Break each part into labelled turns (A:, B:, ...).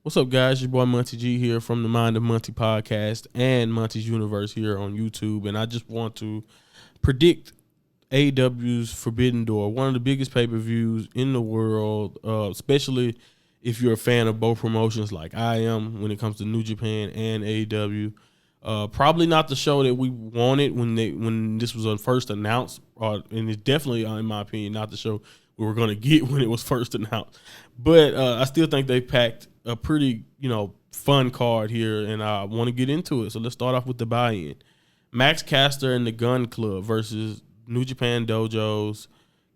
A: What's up, guys? Your boy Monty G here from the Mind of Monty podcast and Monty's Universe here on YouTube. And I just want to predict AEW's Forbidden Door, one of the biggest pay-per-views in the world, especially if you're a fan of both promotions like I am when it comes to New Japan and AEW. Probably not the show that we wanted when this was first announced, and it's definitely, in my opinion, not the show we were going to get when it was first announced. But I still think they packed a pretty, fun card here, and I want to get into it. So let's start off with the buy-in. Max Caster and the Gun Club versus New Japan Dojo's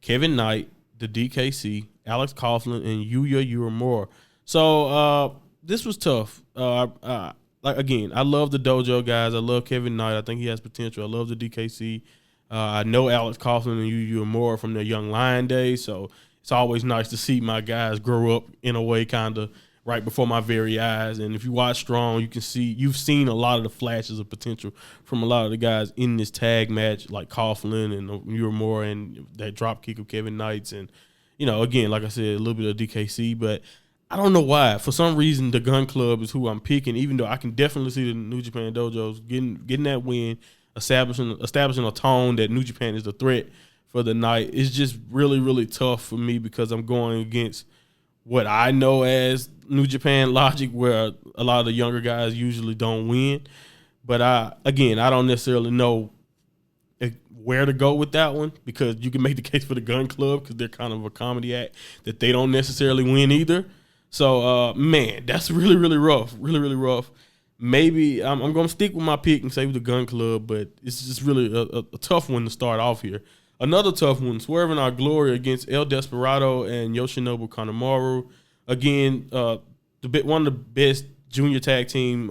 A: Kevin Knight, the DKC, Alex Coughlin, and Yuya Uemura. So this was tough. Again, I love the Dojo guys. I love Kevin Knight. I think he has potential. I love the DKC. I know Alex Coughlin and Yuya Uemura from their Young Lion days, so it's always nice to see my guys grow up in a way kind of right before my very eyes. And if you watch Strong, you've seen a lot of the flashes of potential from a lot of the guys in this tag match, like Coughlin and Uemura and that drop kick of Kevin Knight's. And, again, like I said, a little bit of DKC, but I don't know why. For some reason, the Gun Club is who I'm picking, even though I can definitely see the New Japan Dojos getting that win, establishing a tone that New Japan is the threat for the night. It's just really, really tough for me because I'm going against what I know as New Japan logic, where a lot of the younger guys usually don't win. But I don't necessarily know where to go with that one, because you can make the case for the Gun Club because they're kind of a comedy act that they don't necessarily win either. So, man, that's really, really rough. Really, really rough. Maybe I'm going to stick with my pick and say with the Gun Club, but it's just really a tough one to start off here. Another tough one, Swerving Our Glory against El Desperado and Yoshinobu Kanemaru. Again, one of the best junior tag team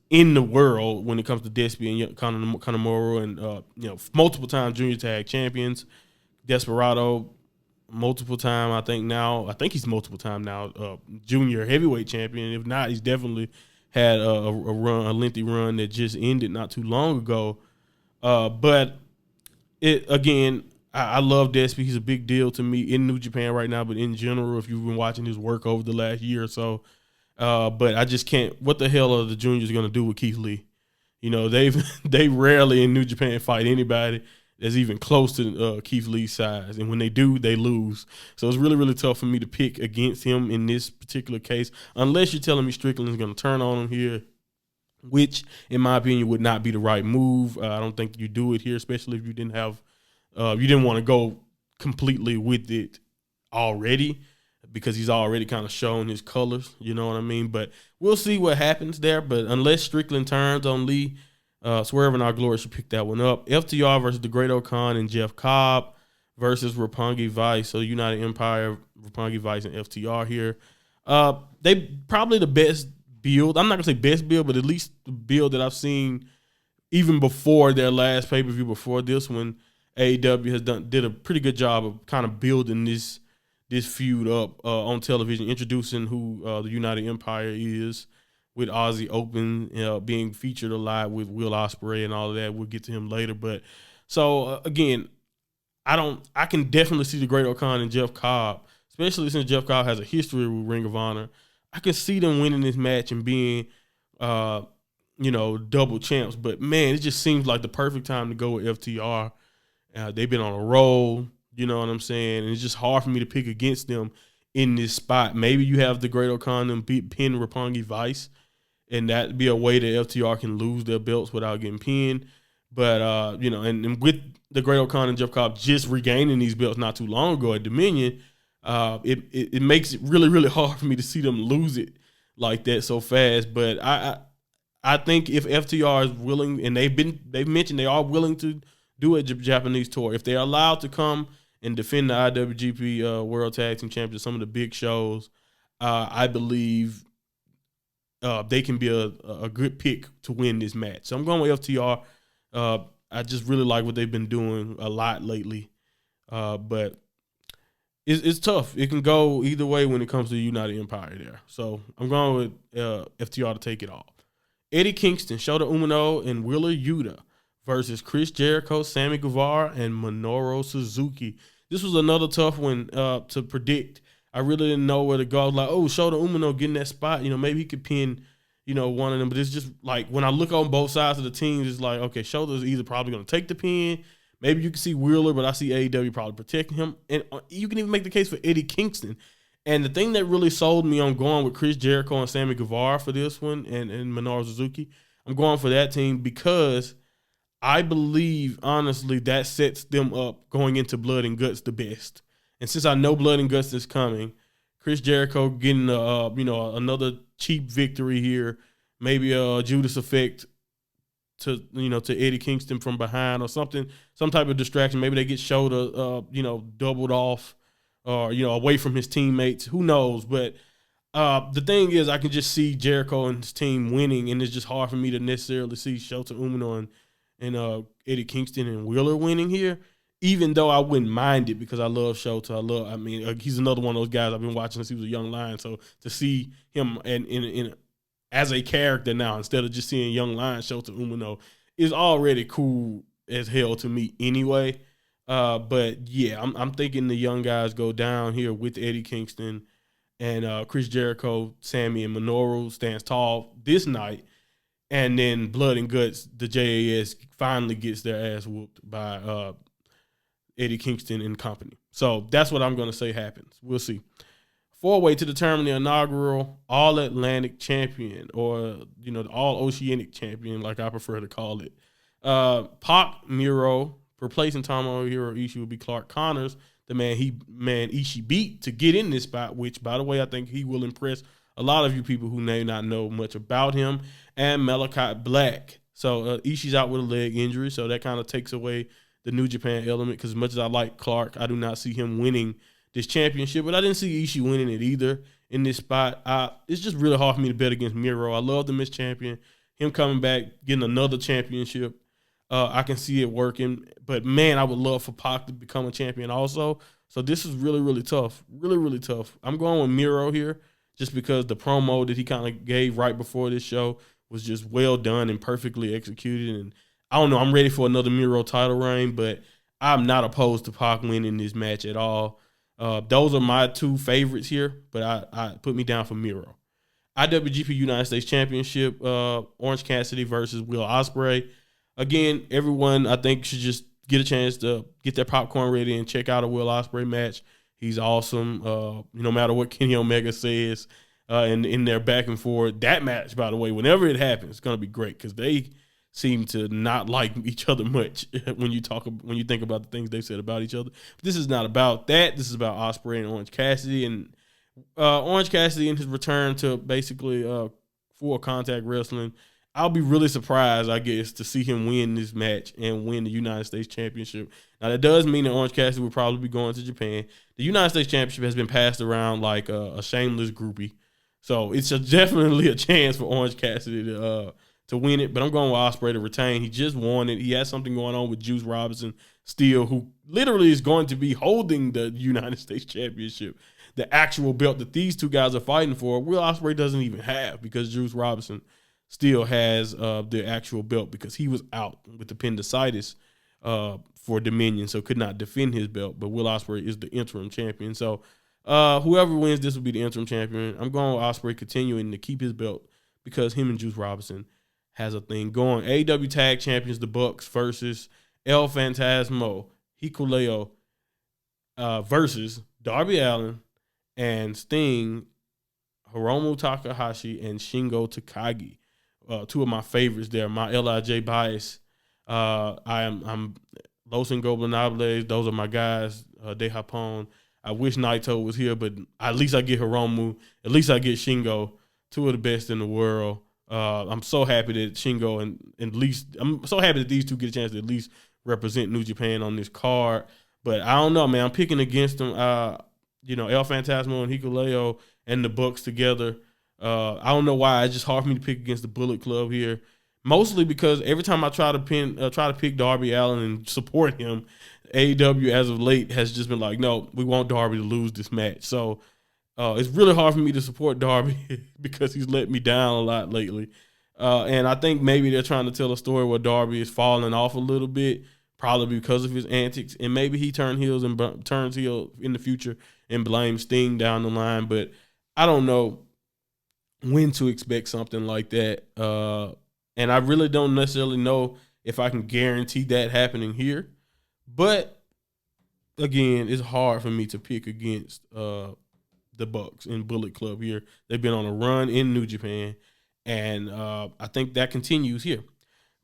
A: in the world when it comes to Despy and Kanemaru, and multiple time junior tag champions. Desperado, multiple time, I think he's multiple time now, junior heavyweight champion. If not, he's definitely had a lengthy run that just ended not too long ago. But I love Despy. He's a big deal to me in New Japan right now, but in general, if you've been watching his work over the last year or so. But I just can't. What the hell are the juniors going to do with Keith Lee? They rarely in New Japan fight anybody that's even close to Keith Lee's size, and when they do, they lose. So it's really, really tough for me to pick against him in this particular case, unless you're telling me Strickland is going to turn on him here, which, in my opinion, would not be the right move. I don't think you do it here, especially if you didn't want to go completely with it already, because he's already kind of shown his colors. You know what I mean? But we'll see what happens there. But unless Strickland turns on Lee, Swerving Our Glory should pick that one up. FTR versus the Great O'Khan and Jeff Cobb versus Roppongi Vice. So United Empire, Roppongi Vice, and FTR here. They probably the best build. I'm not going to say best build, but at least the build that I've seen even before their last pay-per-view, before this one. AEW did a pretty good job of kind of building this feud up on television, introducing who the United Empire is, with Aussie Open being featured a lot with Will Ospreay and all of that. We'll get to him later. But so again, I can definitely see the Great O'Khan and Jeff Cobb, especially since Jeff Cobb has a history with Ring of Honor. I can see them winning this match and being double champs. But man, it just seems like the perfect time to go with FTR. They've been on a roll, you know what I'm saying? And it's just hard for me to pick against them in this spot. Maybe you have the Great O'Khan and pin Roppongi Vice, and that'd be a way that FTR can lose their belts without getting pinned. But, and with the Great O'Khan and Jeff Cobb just regaining these belts not too long ago at Dominion, it makes it really, really hard for me to see them lose it like that so fast. But I think if FTR is willing, and they've mentioned they are willing to do a Japanese tour, if they're allowed to come and defend the IWGP World Tag Team Championship, some of the big shows, I believe they can be a good pick to win this match. So I'm going with FTR. I just really like what they've been doing a lot lately. But it's tough. It can go either way when it comes to the United Empire there. So I'm going with FTR to take it off. Eddie Kingston, Shota Umino, and Wheeler Yuta versus Chris Jericho, Sammy Guevara, and Minoru Suzuki. This was another tough one to predict. I really didn't know where to go. I was like, oh, Shota Umino getting that spot. Maybe he could pin, one of them. But it's just like when I look on both sides of the teams, it's like, okay, Shota's either probably going to take the pin. Maybe you can see Wheeler, but I see AEW probably protecting him. And you can even make the case for Eddie Kingston. And the thing that really sold me on going with Chris Jericho and Sammy Guevara for this one and Minoro Suzuki, I'm going for that team because I believe, honestly, that sets them up going into Blood and Guts the best. And since I know Blood and Guts is coming, Chris Jericho getting another cheap victory here, maybe a Judas effect to Eddie Kingston from behind or something, some type of distraction. Maybe they get Shota doubled off or away from his teammates. Who knows? But the thing is, I can just see Jericho and his team winning, and it's just hard for me to necessarily see Shota Umino and Eddie Kingston and Wheeler winning here, even though I wouldn't mind it because I love Shota. He's another one of those guys I've been watching since he was a young lion. So to see him in as a character now instead of just seeing young lion Shota Umino is already cool as hell to me anyway. But yeah, I'm thinking the young guys go down here with Eddie Kingston and Chris Jericho, Sammy, and Minoro stands tall this night. And then Blood and Guts, the JAS finally gets their ass whooped by Eddie Kingston and company. So that's what I'm going to say happens. We'll see. 4-way to determine the inaugural All Atlantic Champion, or the All Oceanic Champion, like I prefer to call it. Pac Miro replacing Tomohiro Ishii will be Clark Connors, the man Ishii beat to get in this spot. Which, by the way, I think he will impress a lot of you people who may not know much about him. And Malachi Black. So Ishii's out with a leg injury, so that kind of takes away the New Japan element. Because as much as I like Clark, I do not see him winning this championship, but I didn't see Ishii winning it either in this spot. It's just really hard for me to bet against Miro. I love the Miss Champion. Him coming back, getting another championship, I can see it working. But, man, I would love for Pac to become a champion also. So this is really, really tough. Really, really tough. I'm going with Miro here just because the promo that he kind of gave right before this show was just well done and perfectly executed. And I don't know, I'm ready for another Miro title reign, but I'm not opposed to Pac winning this match at all. Those are my two favorites here, but I put me down for Miro. IWGP United States Championship, Orange Cassidy versus Will Ospreay. Again, everyone I think should just get a chance to get their popcorn ready and check out a Will Ospreay match. He's awesome. No matter what Kenny Omega says, and in their back and forth, that match, by the way, whenever it happens, it's gonna be great because they seem to not like each other much when you think about the things they've said about each other. But this is not about that. This is about Ospreay and Orange Cassidy. And Orange Cassidy in his return to basically full contact wrestling. I'll be really surprised, I guess, to see him win this match and win the United States Championship. Now, that does mean that Orange Cassidy will probably be going to Japan. The United States Championship has been passed around like a shameless groupie. So it's definitely a chance for Orange Cassidy to win it, but I'm going with Ospreay to retain. He just won it. He has something going on with Juice Robinson still, who literally is going to be holding the United States Championship, the actual belt that these two guys are fighting for. Will Ospreay doesn't even have because Juice Robinson still has the actual belt because he was out with appendicitis for Dominion, so could not defend his belt. But Will Ospreay is the interim champion. So whoever wins this will be the interim champion. I'm going with Ospreay continuing to keep his belt because him and Juice Robinson has a thing going. AEW Tag Champions, the Bucks versus El Phantasmo, Hikuleo versus Darby Allin and Sting, Hiromu Takahashi, and Shingo Takagi. Two of my favorites there. My LIJ bias. I'm Los Ingobernables. Those are my guys. De Japón. I wish Naito was here, but at least I get Hiromu. At least I get Shingo. Two of the best in the world. I'm so happy that Shingo I'm so happy that these two get a chance to at least represent New Japan on this card. But I don't know, man. I'm picking against them. El Phantasmo and Hikuleo and the Bucks together. I don't know why. It's just hard for me to pick against the Bullet Club here. Mostly because every time I try to pick Darby Allin and support him, AEW as of late has just been like, no, we want Darby to lose this match. So it's really hard for me to support Darby because he's let me down a lot lately. And I think maybe they're trying to tell a story where Darby is falling off a little bit. probably because of his antics, and maybe he turns heel in the future and blames Sting down the line. But I don't know when to expect something like that, and I really don't necessarily know if I can guarantee that happening here. But again, it's hard for me to pick against the Bucks and Bullet Club here. They've been on a run in New Japan, and I think that continues here.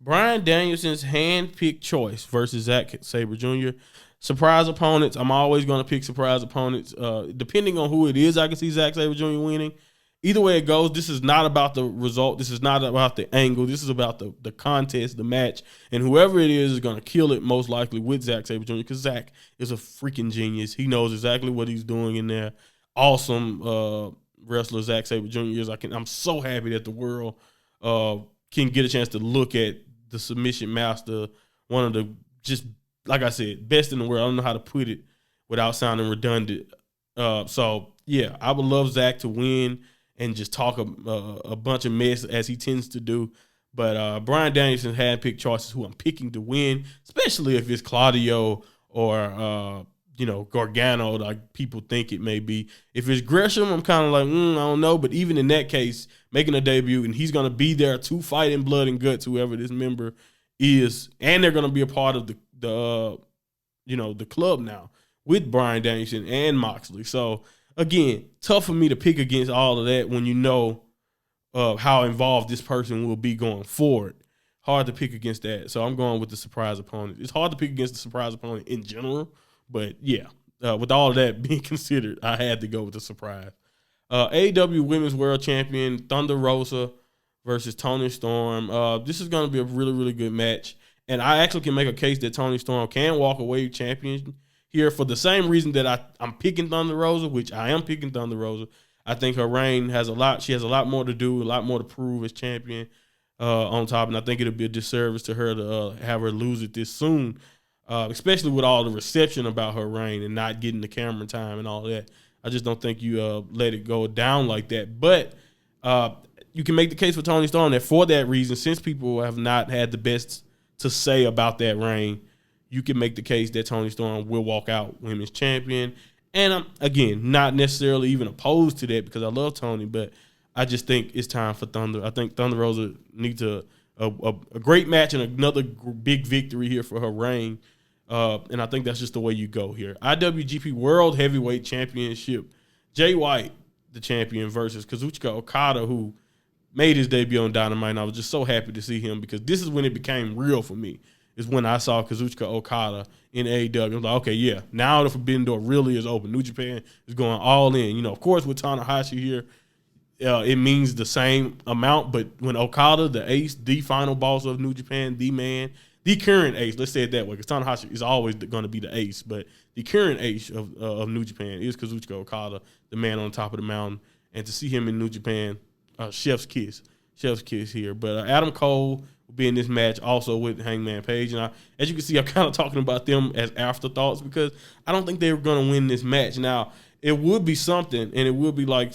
A: Bryan Danielson's hand-picked choice versus Zack Sabre Jr. Surprise opponents. I'm always going to pick surprise opponents. Depending on who it is, I can see Zack Sabre Jr. winning. Either way it goes, this is not about the result. This is not about the angle. This is about the contest, the match. And whoever it is going to kill it most likely with Zack Sabre Jr. because Zack is a freaking genius. He knows exactly what he's doing in there. Awesome wrestler Zack Sabre Jr. is. I'm so happy that the world can get a chance to look at the submission master, one of the, just like I said, best in the world. I don't know how to put it without sounding redundant. So yeah, I would love Zack to win and just talk a bunch of mess as he tends to do. But Bryan Danielson had picked choices who I'm picking to win, especially if it's Claudio or Gargano, like people think it may be. If it's Gresham, I'm kind of like, I don't know. But even in that case, making a debut, and he's going to be there to fight in blood and guts, whoever this member is, and they're going to be a part of the club now with Bryan Danielson and Moxley. So again, tough for me to pick against all of that when you know how involved this person will be going forward. Hard to pick against that. So I'm going with the surprise opponent. It's hard to pick against the surprise opponent in general. But yeah, with all of that being considered, I had to go with the surprise. AEW Women's World Champion Thunder Rosa versus Toni Storm. This is going to be a really, really good match. And I actually can make a case that Toni Storm can walk away champion here for the same reason that I'm picking Thunder Rosa, which I am picking Thunder Rosa. I think her reign has a lot. She has a lot more to do, a lot more to prove as champion on top. And I think it'll be a disservice to her to have her lose it this soon. Especially with all the reception about her reign and not getting the camera time and all that. I just don't think you let it go down like that. But you can make the case for Toni Storm that for that reason, since people have not had the best to say about that reign, you can make the case that Toni Storm will walk out women's champion. And I'm, again, not necessarily even opposed to that because I love Toni, but I just think it's time for Thunder. I think Thunder Rosa needs a great match and another big victory here for her reign. And I think that's just the way you go here. IWGP World Heavyweight Championship. Jay White, the champion, versus Kazuchika Okada, who made his debut on Dynamite. And I was just so happy to see him because this is when it became real for me, is when I saw Kazuchika Okada in AEW. I was like, okay, yeah, now the Forbidden Door really is open. New Japan is going all in. Of course, with Tanahashi here, it means the same amount. But when Okada, the ace, the final boss of New Japan, the man, the current ace, let's say it that way, because Tanahashi is always going to be the ace, but the current ace of New Japan is Kazuchika Okada, the man on top of the mountain. And to see him in New Japan, chef's kiss here. But Adam Cole will be in this match also with Hangman Page. And as you can see, I'm kind of talking about them as afterthoughts because I don't think they were going to win this match. Now, it would be something, and it would be like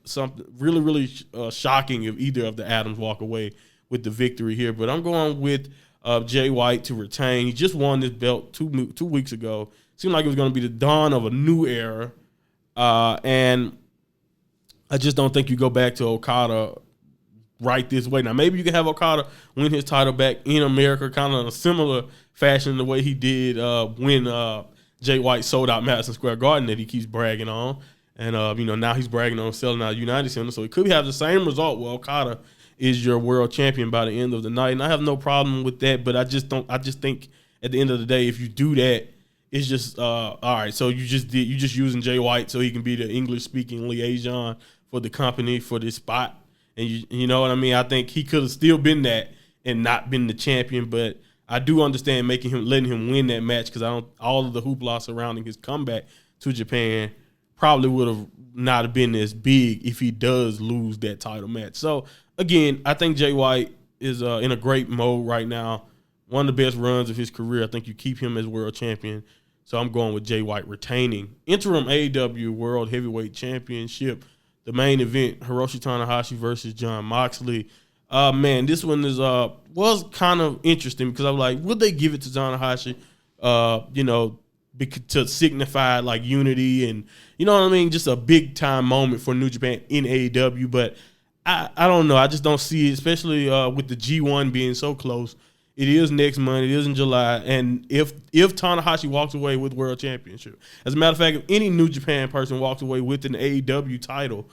A: something really, really shocking if either of the Adams walk away with the victory here. But I'm going with Jay White to retain. He just won this belt 2 weeks ago. Seemed like it was going to be the dawn of a new era. And I just don't think you go back to Okada right this way. Now, maybe you can have Okada win his title back in America, kind of in a similar fashion the way he did when Jay White sold out Madison Square Garden that he keeps bragging on. And, now he's bragging on selling out United Center. So it could have the same result where Okada is your world champion by the end of the night. And I have no problem with that, but I just think at the end of the day, if you do that, it's just all right. So you just using Jay White so he can be the English speaking liaison for the company for this spot. And you know what I mean? I think he could have still been that and not been the champion, but I do understand letting him win that match because all of the hoopla surrounding his comeback to Japan probably would have not have been as big if he does lose that title match. So again, I think Jay White is in a great mode right now. One of the best runs of his career. I think you keep him as world champion. So I'm going with Jay White retaining. Interim AEW World Heavyweight Championship. The main event, Hiroshi Tanahashi versus Jon Moxley. Man, this one is was kind of interesting because I was like, would they give it to Tanahashi? To signify like unity and you know what I mean, just a big time moment for New Japan in AEW. But I don't know. I just don't see it, especially with the G1 being so close. It is next month. It is in July. And if Tanahashi walks away with World Championship, as a matter of fact, if any New Japan person walks away with an AEW title,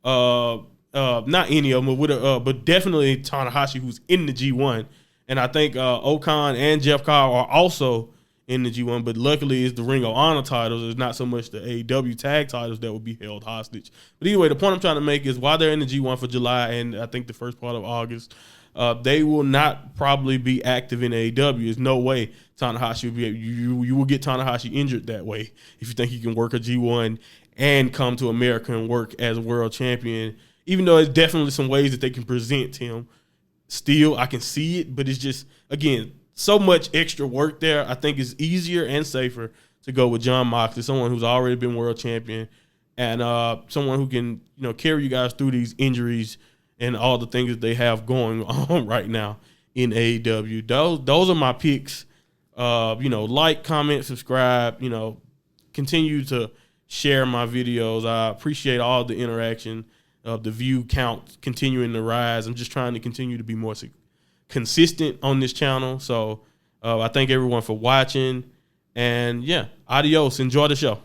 A: not any of them, but definitely Tanahashi, who's in the G1. And I think Okan and Jeff Cobb are also in the G1, but luckily it's the Ring of Honor titles. It's not so much the AEW tag titles that will be held hostage. But anyway, the point I'm trying to make is while they're in the G1 for July and I think the first part of August, they will not probably be active in AEW. There's no way Tanahashi will be. You will get Tanahashi injured that way if you think he can work a G1 and come to America and work as a world champion. Even though there's definitely some ways that they can present him, still I can see it, but it's just again so much extra work there. I think it's easier and safer to go with Jon Moxley, someone who's already been world champion, and someone who can carry you guys through these injuries and all the things that they have going on right now in AEW. Those are my picks. Like, comment, subscribe. Continue to share my videos. I appreciate all the interaction. The view count continuing to rise. I'm just trying to continue to be more consistent on this channel. So I thank everyone for watching. And, yeah, adios. Enjoy the show.